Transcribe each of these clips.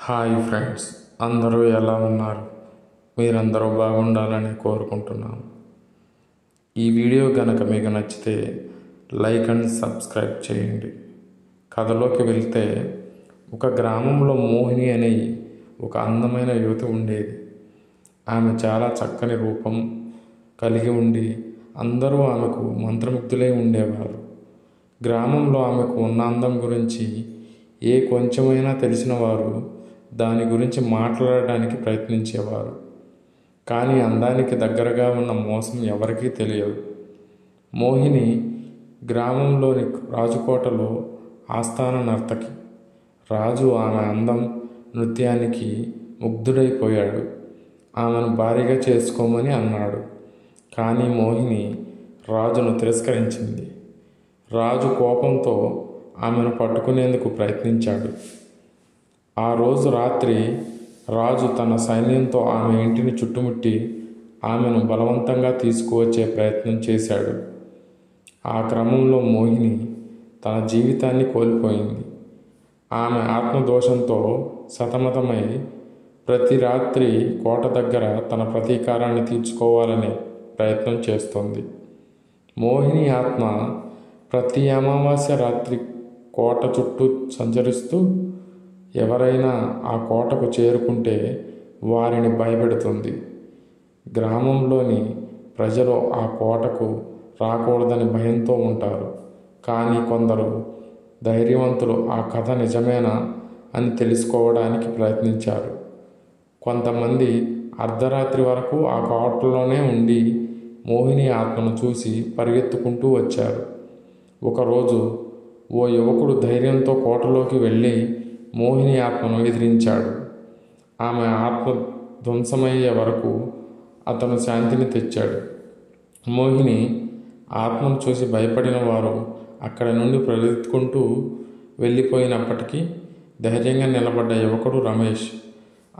Hi friends, అందరూ ఎలా ఉన్నారు? మీరందరూ బాగుండాలని కోరుకుంటున్నాను. ఈ వీడియో కనుక మీకు నచ్చితే లైక్ అండ్ సబ్స్క్రైబ్ చేయండి. కథలోకి వెళ్తే, ఒక గ్రామంలో మోహిని అనే ఒక అందమైన యువతి ఉండేది. ఆమె చాలా చక్కని రూపం కలిగి ఉండి అందరూ ఆమెకు మంత్రముగ్ధులై ఉండేవారు. గ్రామంలో ఆమెకు ఉన్న అందం గురించి కొంచెమైనా తెలిసిన వారు దాని గురించి మాట్లాడడానికి ప్రయత్నించేవారు. కానీ అందానికి దగ్గరగా ఉన్న మోసం ఎవరికీ తెలియదు. మోహిని గ్రామంలోని రాజుకోటలో ఆస్థాన నర్తకి. రాజు ఆమె అందం, నృత్యానికి ముగ్ధుడైపోయాడు. ఆమెను భార్యగా చేసుకోమని అన్నాడు. కానీ మోహిని రాజును తిరస్కరించింది. రాజు కోపంతో ఆమెను పట్టుకునేందుకు ప్రయత్నించాడు. ఆ రోజు రాత్రి రాజు తన సైన్యంతో ఆమె ఇంటిని చుట్టుముట్టి ఆమెను బలవంతంగా తీసుకువచ్చే ప్రయత్నం చేశాడు. ఆ క్రమంలో మోహిని తన జీవితాన్ని కోల్పోయింది. ఆమె ఆత్మదోషంతో సతమతమై ప్రతి రాత్రి కోట దగ్గర తన ప్రతీకారాన్ని తీర్చుకోవాలనే ప్రయత్నం చేస్తోంది. మోహిని ఆత్మ ప్రతి అమావాస్య రాత్రి కోట చుట్టూ సంచరిస్తూ ఎవరైనా ఆ కోటకు చేరుకుంటే వారిని భయపెడుతుంది. గ్రామంలోని ప్రజలు ఆ కోటకు రాకూడదని భయంతో ఉంటారు. కానీ కొందరు ధైర్యవంతులు ఆ కథ నిజమేనా అని తెలుసుకోవడానికి ప్రయత్నించారు. కొంతమంది అర్ధరాత్రి వరకు ఆ కోటలోనే ఉండి మోహిని ఆత్మను చూసి పరిగెత్తుకుంటూ వచ్చారు. ఒకరోజు ఓ యువకుడు ధైర్యంతో కోటలోకి వెళ్ళి మోహిని ఆత్మను ఎదిరించాడు. ఆమె ఆత్మ ధ్వంసమయ్యే వరకు అతను శాంతిని తెచ్చాడు. మోహిని ఆత్మను చూసి భయపడిన వారు అక్కడి నుండి పరిగెత్తుకుంటూ వెళ్ళిపోయినప్పటికీ ధైర్యంగా నిలబడ్డ యువకుడు రమేష్.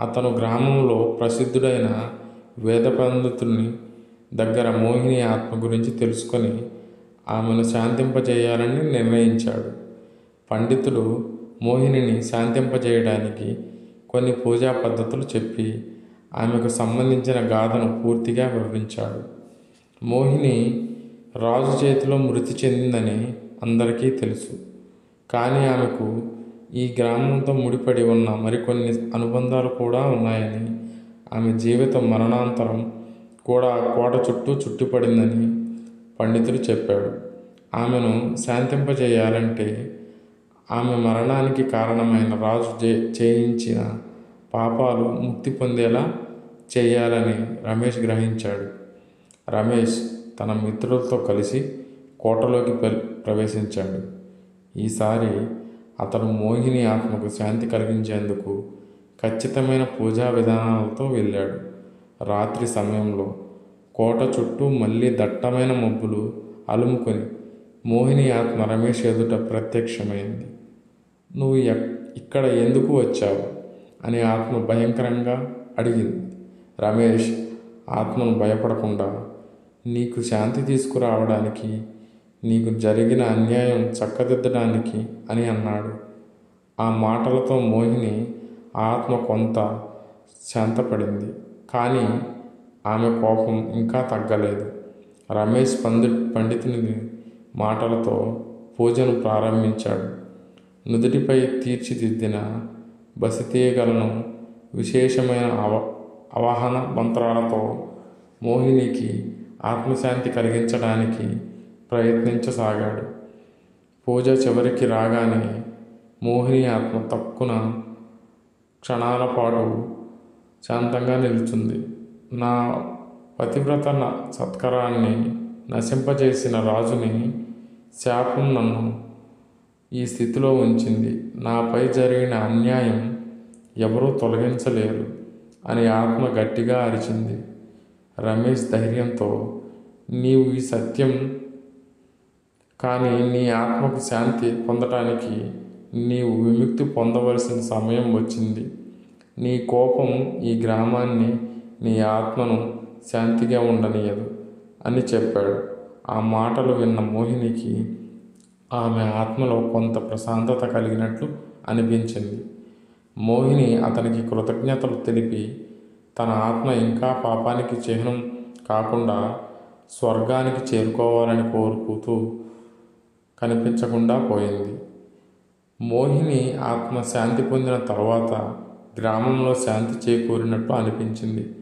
అతను గ్రామంలో ప్రసిద్ధుడైన వేద పండితుని దగ్గర మోహిని ఆత్మ గురించి తెలుసుకొని ఆమెను శాంతింపజేయాలని నిర్ణయించాడు. పండితుడు మోహినిని శాంతింపజేయడానికి కొన్ని పూజా పద్ధతులు చెప్పి ఆమెకు సంబంధించిన గాథను పూర్తిగా వివరించాడు. మోహిని రాజు చేతిలో మృతి చెందిందని అందరికీ తెలుసు. కానీ ఆమెకు ఈ గ్రామంతో ముడిపడి ఉన్న మరికొన్ని అనుబంధాలు కూడా ఉన్నాయని, ఆమె జీవితం మరణాంతరం కూడా కోట చుట్టూ చుట్టుపడిందని పండితుడు చెప్పాడు. ఆమెను శాంతింపజేయాలంటే ఆమె మరణానికి కారణమైన రాజు చేయించిన పాపాలు ముక్తి పొందేలా చేయాలని రమేష్ గ్రహించాడు. రమేష్ తన మిత్రులతో కలిసి కోటలోకి ప్రవేశించాడు. ఈసారి అతను మోహిని ఆత్మకు శాంతి కలిగించేందుకు ఖచ్చితమైన పూజా విధానాలతో వెళ్ళాడు. రాత్రి సమయంలో కోట చుట్టూ మళ్ళీ దట్టమైన మబ్బులు అలుముకొని మోహిని ఆత్మ రమేష్ ఎదుట ప్రత్యక్షమైంది. నువ్వు ఇక్కడ ఎందుకు వచ్చావు అని ఆత్మ భయంకరంగా అడిగింది. రమేష్ ఆత్మను భయపడకుండా, నీకు శాంతి తీసుకురావడానికి, నీకు జరిగిన అన్యాయం చక్కదిద్దడానికి అని అన్నాడు. ఆ మాటలతో మోహిని ఆత్మ కొంత శాంతపడింది. కానీ ఆమె కోపం ఇంకా తగ్గలేదు. రమేష్ పండితుని మాటలతో పూజను ప్రారంభించాడు. నుదుటిపై తీర్చిదిద్దిన బసితీగలను విశేషమైన అవగాహన మంత్రాలతో మోహినికి ఆత్మశాంతి కలిగించడానికి ప్రయత్నించసాగాడు. పూజ చివరికి రాగానే మోహిని ఆత్మ తక్కువ క్షణాల పాటు శాంతంగా నిలుచుంది. నా పతివ్రత సత్కారాన్ని నశింపజేసిన రాజుని శాపం నన్ను ఈ స్థితిలో ఉంచింది. నాపై జరిగిన అన్యాయం ఎవరూ తొలగించలేరు అని ఆత్మ గట్టిగా అరిచింది. రమేష్ ధైర్యంతో, నీవు ఈ సత్యం, కానీ నీ ఆత్మకు శాంతి పొందటానికి నీవు విముక్తి పొందవలసిన సమయం వచ్చింది. నీ కోపం ఈ గ్రామాన్ని, నీ ఆత్మను శాంతిగా ఉండనీయదు అని చెప్పాడు. ఆ మాటలు విన్న మోహినికి ఆమె ఆత్మలో కొంత ప్రశాంతత కలిగినట్లు అనిపించింది. మోహిని అతనికి కృతజ్ఞతలు తెలిపి తన ఆత్మ ఇంకా పాపానికి చిహ్నం కాకుండా స్వర్గానికి చేరుకోవాలని కోరుకుతూ కనిపించకుండా పోయింది. మోహిని ఆత్మ శాంతి పొందిన తర్వాత గ్రామంలో శాంతి చేకూరినట్టు అనిపించింది.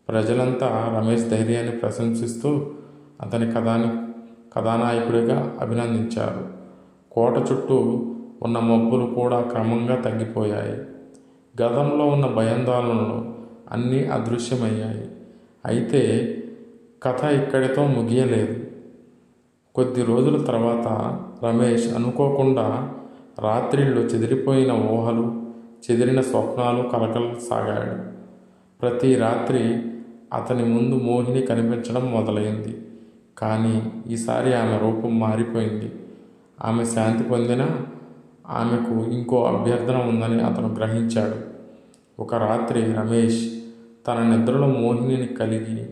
ప్రజలంతా రమేష్ ధైర్యాన్ని ప్రశంసిస్తూ అతని కథానాయకుడిగా అభినందించారు. కోట చుట్టూ ఉన్న మబ్బులు కూడా క్రమంగా తగ్గిపోయాయి. గతంలో ఉన్న భయాందోళనలు అన్నీ అదృశ్యమయ్యాయి. అయితే కథ ఇక్కడితో ముగియలేదు. కొద్ది రోజుల తర్వాత రమేష్ అనుకోకుండా రాత్రిళ్ళు చెదిరిపోయిన ఊహలు, చెదిరిన స్వప్నాలు కలగసాగాడు. ప్రతి రాత్రి అతని ముందు మోహిని కనిపించడం మొదలైంది. కానీ ఈసారి ఆమె రూపం మారిపోయింది. ఆమె శాంతి పొందినా ఆమెకు ఇంకో అభ్యర్థన ఉందని అతను గ్రహించాడు. ఒక రాత్రి రమేష్ తన నిద్రలో మోహినిని కలిగి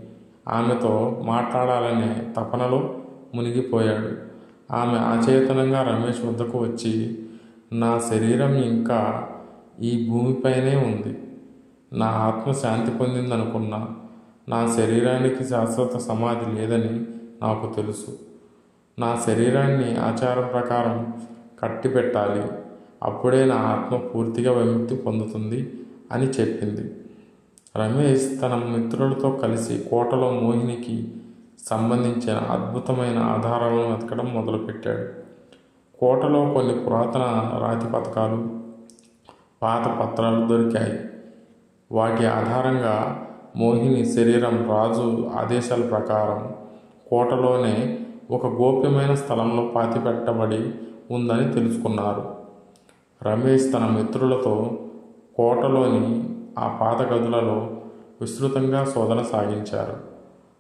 ఆమెతో మాట్లాడాలనే తపనలో మునిగిపోయాడు. ఆమె అచేతనంగా రమేష్ వద్దకు వచ్చి, నా శరీరం ఇంకా ఈ భూమిపైనే ఉంది. నా ఆత్మ శాంతి పొందిందనుకున్నా నా శరీరానికి శాశ్వత సమాధి లేదని నాకు తెలుసు. నా శరీరాన్ని ఆచారం ప్రకారం కట్టిపెట్టాలి. అప్పుడే నా ఆత్మ పూర్తిగా విముక్తి పొందుతుంది అని చెప్పింది. రమేష్ తన మిత్రులతో కలిసి కోటలో మోహినికి సంబంధించిన అద్భుతమైన ఆధారాలను వెతకడం మొదలుపెట్టాడు. కోటలో కొన్ని పురాతన రాతి పథకాలు, పాత పత్రాలు దొరికాయి. వాటి ఆధారంగా మోహిని శరీరం రాజు ఆదేశాల ప్రకారం కోటలోనే ఒక గోప్యమైన స్థలంలో పాతిపెట్టబడి ఉందని తెలుసుకున్నారు. రమేష్ తన మిత్రులతో కోటలోని ఆ పాత గదులలో విస్తృతంగా శోధన సాగించారు.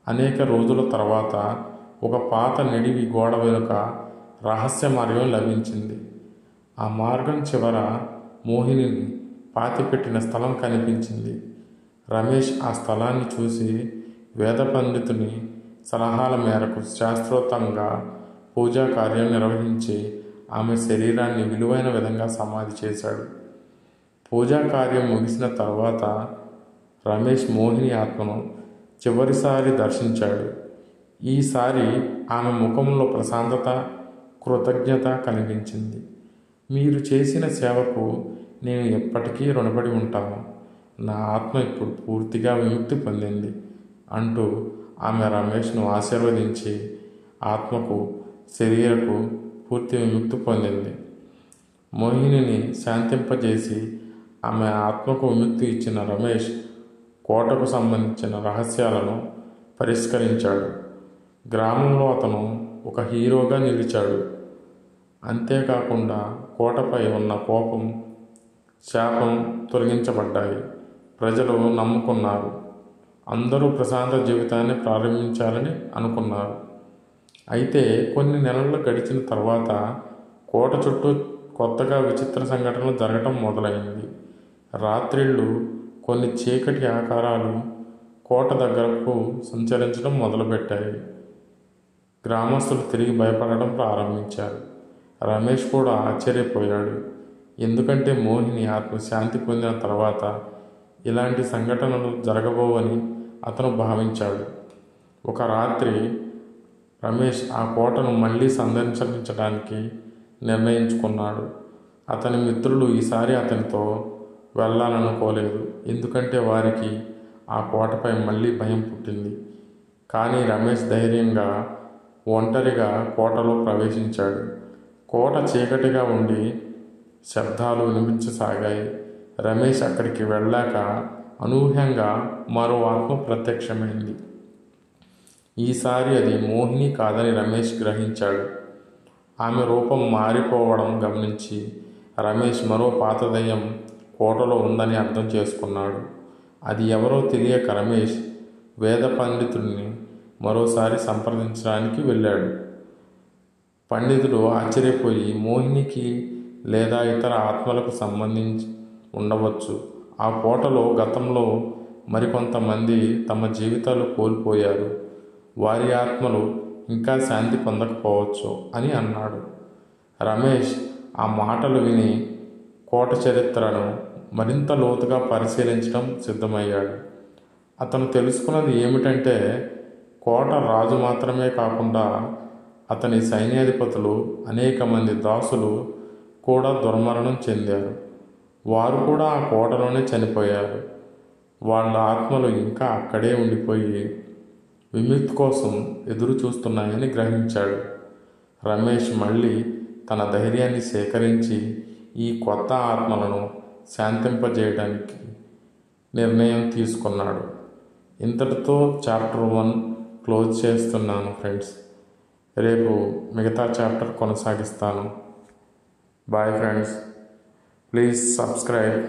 అనేక రోజుల తర్వాత ఒక పాత నిడివి గోడ వెనుక రహస్య మార్గం లభించింది. ఆ మార్గం చివర మోహినిని పాతిపెట్టిన స్థలం కనిపించింది. రమేష్ ఆ స్థలాన్ని చూసి వేద పండితుని సలహాల మేరకు శాస్త్రోక్తంగా పూజా కార్యం నిర్వహించి ఆమె శరీరాన్ని విలువైన విధంగా సమాధి చేశాడు. పూజా కార్యం ముగిసిన తర్వాత రమేష్ మోహిని ఆత్మను చివరిసారి దర్శించాడు. ఈసారి ఆమె ముఖంలో ప్రశాంతత, కృతజ్ఞత కనిపించింది. మీరు చేసిన సేవకు నేను ఎప్పటికీ రుణపడి ఉంటాను. నా ఆత్మ ఇప్పుడు పూర్తిగా విముక్తి పొందింది అంటూ ఆమె రమేష్ను ఆశీర్వదించి ఆత్మకు, శరీరకు పూర్తి విముక్తి పొందింది. మోహినిని శాంతింపజేసి ఆమె ఆత్మకు విముక్తి ఇచ్చిన రమేష్ కోటకు సంబంధించిన రహస్యాలను పరిష్కరించాడు. గ్రామంలో అతను ఒక హీరోగా నిలిచాడు. అంతేకాకుండా కోటపై ఉన్న కోపం, శాపం తొలగించబడ్డాయి. ప్రజలు నమ్ముకున్నారు. అందరూ ప్రశాంత జీవితాన్ని ప్రారంభించాలని అనుకున్నారు. అయితే కొన్ని నెలలు గడిచిన తర్వాత కోట చుట్టూ కొత్తగా విచిత్ర సంఘటనలు జరగటం మొదలైంది. రాత్రిళ్ళు కొన్ని చీకటి ఆకారాలు కోట దగ్గరకు సంచరించడం మొదలుపెట్టాయి. గ్రామస్తులు తిరిగి భయపడడం ప్రారంభించారు. రమేష్ కూడా ఆశ్చర్యపోయాడు. ఎందుకంటే మోహిని ఆత్మ శాంతి పొందిన తర్వాత ఇలాంటి సంఘటనలు జరగబోవని అతను భావించాడు. ఒక రాత్రి రమేష్ ఆ కోటను మళ్ళీ సందర్శించడానికి నిర్ణయించుకున్నాడు. అతని మిత్రులు ఈసారి అతనితో వెళ్ళాలనుకోలేదు. ఎందుకంటే వారికి ఆ కోటపై మళ్ళీ భయం పుట్టింది. కానీ రమేష్ ధైర్యంగా ఒంటరిగా కోటలో ప్రవేశించాడు. కోట చీకటిగా ఉండి శబ్దాలు వినిపించసాగాయి. రమేష్ అక్కడికి వెళ్ళాక అనూహ్యంగా మరో ఆత్మ ప్రత్యక్షమైంది. ఈసారి అది మోహిని కాదని రమేష్ గ్రహించాడు. ఆమె రూపం మారిపోవడం గమనించి రమేష్ మరో పాత దయ్యం కోటలో ఉందని అర్థం చేసుకున్నాడు. అది ఎవరో తెలియక రమేష్ వేద పండితుడిని మరోసారి సంప్రదించడానికి వెళ్ళాడు. పండితుడు ఆశ్చర్యపోయి, మోహినికి లేదా ఇతర ఆత్మలకు సంబంధించి ఉండవచ్చు. ఆ కోటలో గతంలో మరికొంతమంది తమ జీవితాలు కోల్పోయారు. వారి ఆత్మలు ఇంకా శాంతి పొందకపోవచ్చు అని అన్నాడు. రమేష్ ఆ మాటలు విని కోట చరిత్రను మరింత లోతుగా పరిశీలించడం సిద్ధమయ్యాడు. అతను తెలుసుకున్నది ఏమిటంటే కోట రాజు మాత్రమే కాకుండా అతని సైన్యాధిపతులు, అనేక మంది దాసులు కూడా దుర్మరణం చెందారు. వారు కూడా ఆ కోటలోనే చనిపోయారు. వాళ్ళ ఆత్మలు ఇంకా అక్కడే ఉండిపోయి విముక్తి కోసం ఎదురు చూస్తున్నాయని గ్రహించాడు. రమేష్ మళ్ళీ తన ధైర్యాన్ని సేకరించి ఈ కొత్త ఆత్మలను శాంతింపజేయడానికి నిర్ణయం తీసుకున్నాడు. ఇంతటితో చాప్టర్ 1 క్లోజ్ చేస్తున్నాను ఫ్రెండ్స్. రేపు మిగతా చాప్టర్ కొనసాగిస్తాను. Bye friends. Please subscribe.